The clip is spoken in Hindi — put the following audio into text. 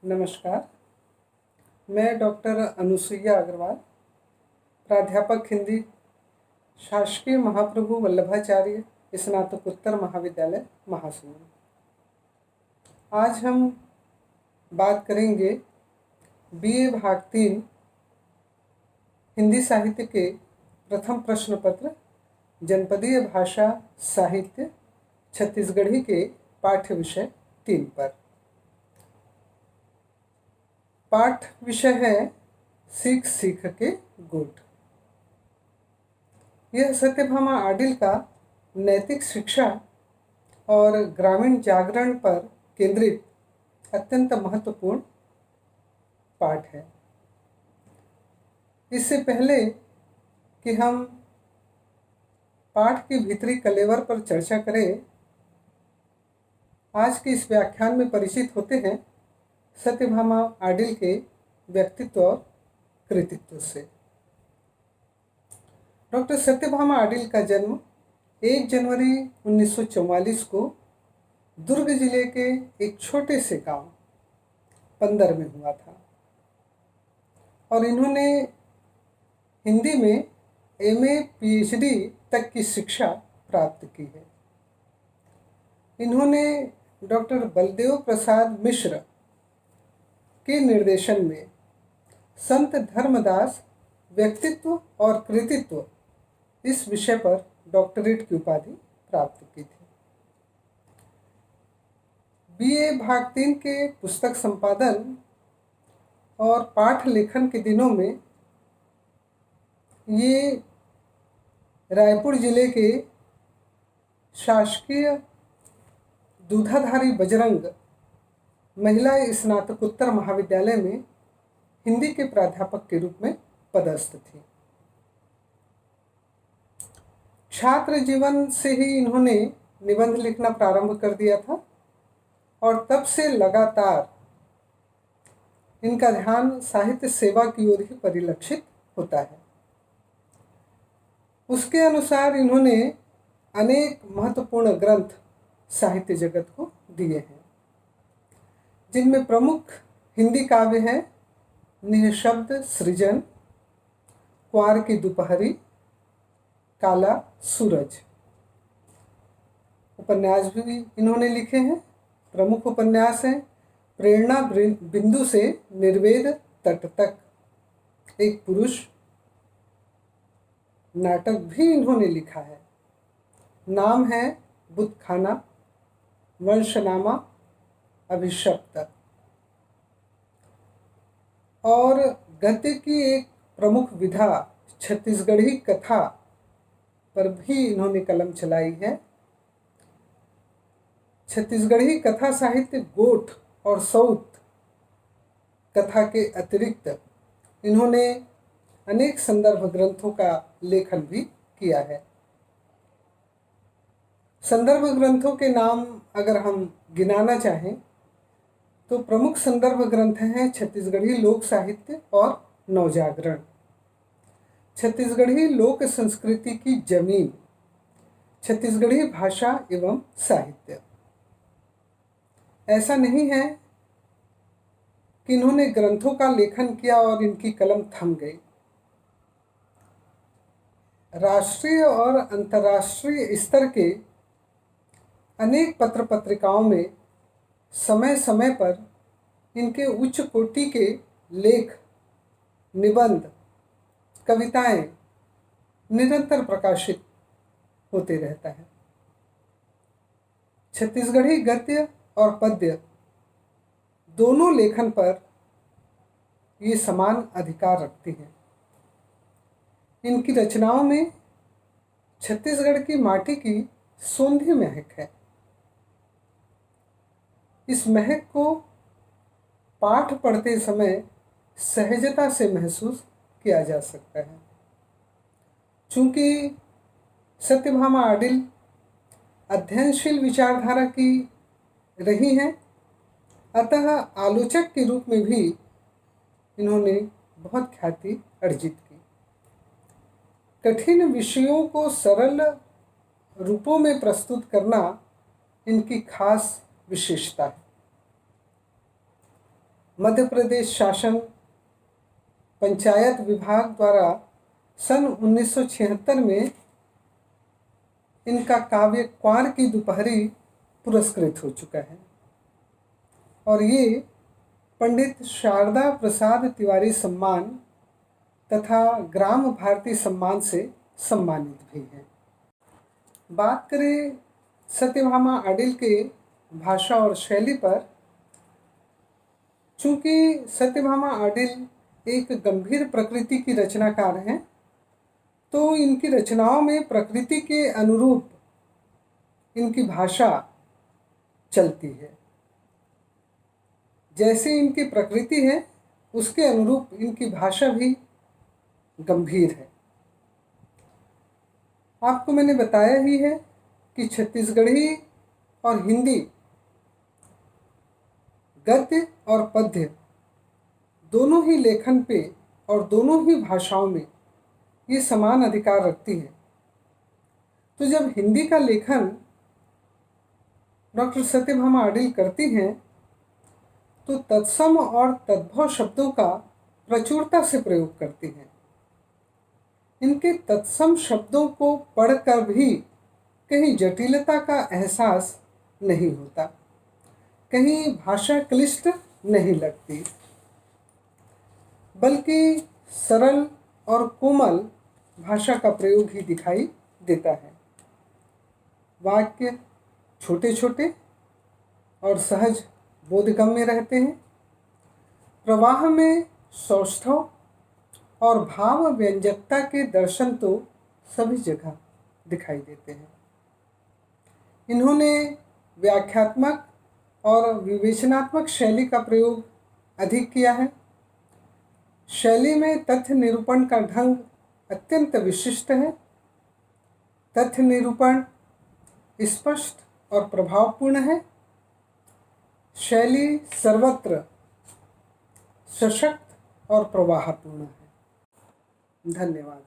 नमस्कार। मैं डॉक्टर अनुसुईया अग्रवाल, प्राध्यापक हिंदी, शासकीय महाप्रभु वल्लभाचार्य स्नातकोत्तर महाविद्यालय महासमुंद। आज हम बात करेंगे बीए भाग 3 हिंदी साहित्य के प्रथम प्रश्न पत्र जनपदीय भाषा साहित्य छत्तीसगढ़ी के पाठ्य विषय 3 पर। पाठ विषय है सीख सीख के गोठ। यह सत्यभामा आडिल का नैतिक शिक्षा और ग्रामीण जागरण पर केंद्रित अत्यंत महत्वपूर्ण पाठ है। इससे पहले कि हम पाठ के भीतरी कलेवर पर चर्चा करें, आज के इस व्याख्यान में परिचित होते हैं सत्यभामा आडिल के व्यक्तित्व और कृतित्व से। डॉक्टर सत्यभामा आडिल का जन्म 1 जनवरी 1944 को दुर्ग जिले के एक छोटे से गांव पंदर में हुआ था और इन्होंने हिंदी में एमए पीएचडी तक की शिक्षा प्राप्त की है। इन्होंने डॉक्टर बलदेव प्रसाद मिश्र के निर्देशन में संत धर्मदास व्यक्तित्व और कृतित्व इस विषय पर डॉक्टरेट की उपाधि प्राप्त की थी। बीए भाग 3 के पुस्तक संपादन और पाठ लेखन के दिनों में ये रायपुर जिले के शासकीय दूधाधारी बजरंग महिला स्नातकोत्तर महाविद्यालय में हिंदी के प्राध्यापक के रूप में पदस्थ थी। छात्र जीवन से ही इन्होंने निबंध लिखना प्रारंभ कर दिया था और तब से लगातार इनका ध्यान साहित्य सेवा की ओर ही परिलक्षित होता है। उसके अनुसार इन्होंने अनेक महत्वपूर्ण ग्रंथ साहित्य जगत को दिए हैं, जिनमें प्रमुख हिंदी काव्य हैं निःशब्द सृजन, क्वार की दोपहरी, काला सूरज। उपन्यास भी इन्होंने लिखे हैं। प्रमुख उपन्यास हैं प्रेरणा बिंदु से निर्वेद तट तक, एक पुरुष। नाटक भी इन्होंने लिखा है। नाम है बुतखाना, वंशनामा, अभिशप्त। और गद्य की एक प्रमुख विधा छत्तीसगढ़ी कथा पर भी इन्होंने कलम चलाई है। छत्तीसगढ़ी कथा साहित्य गोठ और सौत कथा के अतिरिक्त इन्होंने अनेक संदर्भ ग्रंथों का लेखन भी किया है। संदर्भ ग्रंथों के नाम अगर हम गिनाना चाहें तो प्रमुख संदर्भ ग्रंथ हैं छत्तीसगढ़ी लोक साहित्य और नवजागरण, छत्तीसगढ़ी लोक संस्कृति की जमीन, छत्तीसगढ़ी भाषा एवं साहित्य। ऐसा नहीं है कि इन्होंने ग्रंथों का लेखन किया और इनकी कलम थम गई। राष्ट्रीय और अंतर्राष्ट्रीय स्तर के अनेक पत्र पत्रिकाओं में समय समय पर इनके उच्च कोटि के लेख, निबंध, कविताएं निरंतर प्रकाशित होते रहता है। छत्तीसगढ़ी गद्य और पद्य दोनों लेखन पर ये समान अधिकार रखती हैं। इनकी रचनाओं में छत्तीसगढ़ की माटी की सोंधी महक है। इस महक को पाठ पढ़ते समय सहजता से महसूस किया जा सकता है। चूँकि सत्यभामा आडिल अध्ययनशील विचारधारा की रही हैं, अतः आलोचक के रूप में भी इन्होंने बहुत ख्याति अर्जित की। कठिन विषयों को सरल रूपों में प्रस्तुत करना इनकी खास विशेषता है। मध्य प्रदेश शासन पंचायत विभाग द्वारा सन 1976 में इनका काव्य क्वार की दोपहरी पुरस्कृत हो चुका है और ये पंडित शारदा प्रसाद तिवारी सम्मान तथा ग्राम भारती सम्मान से सम्मानित भी हैं। बात करें सत्यभामा अडिल के भाषा और शैली पर, चूँकि सत्यभामा अडिल एक गंभीर प्रकृति की रचनाकार हैं, तो इनकी रचनाओं में प्रकृति के अनुरूप इनकी भाषा चलती है। जैसे इनकी प्रकृति है उसके अनुरूप इनकी भाषा भी गंभीर है। आपको मैंने बताया ही है कि छत्तीसगढ़ी और हिंदी गद्य और पद्य दोनों ही लेखन पे और दोनों ही भाषाओं में ये समान अधिकार रखती है। तो जब हिंदी का लेखन डॉक्टर सत्यभामा अडिल करती हैं तो तत्सम और तद्भव शब्दों का प्रचुरता से प्रयोग करती हैं। इनके तत्सम शब्दों को पढ़कर भी कहीं जटिलता का एहसास नहीं होता, कहीं भाषा क्लिष्ट नहीं लगती, बल्कि सरल और कोमल भाषा का प्रयोग ही दिखाई देता है। वाक्य छोटे छोटे और सहज बोधगम्य रहते हैं। प्रवाह में सौष्ठव और भाव व्यंजकता के दर्शन तो सभी जगह दिखाई देते हैं। इन्होंने व्याख्यात्मक और विवेचनात्मक शैली का प्रयोग अधिक किया है। शैली में तथ्य निरूपण का ढंग अत्यंत विशिष्ट है। तथ्य निरूपण स्पष्ट और प्रभावपूर्ण है। शैली सर्वत्र सशक्त और प्रवाहपूर्ण है। धन्यवाद।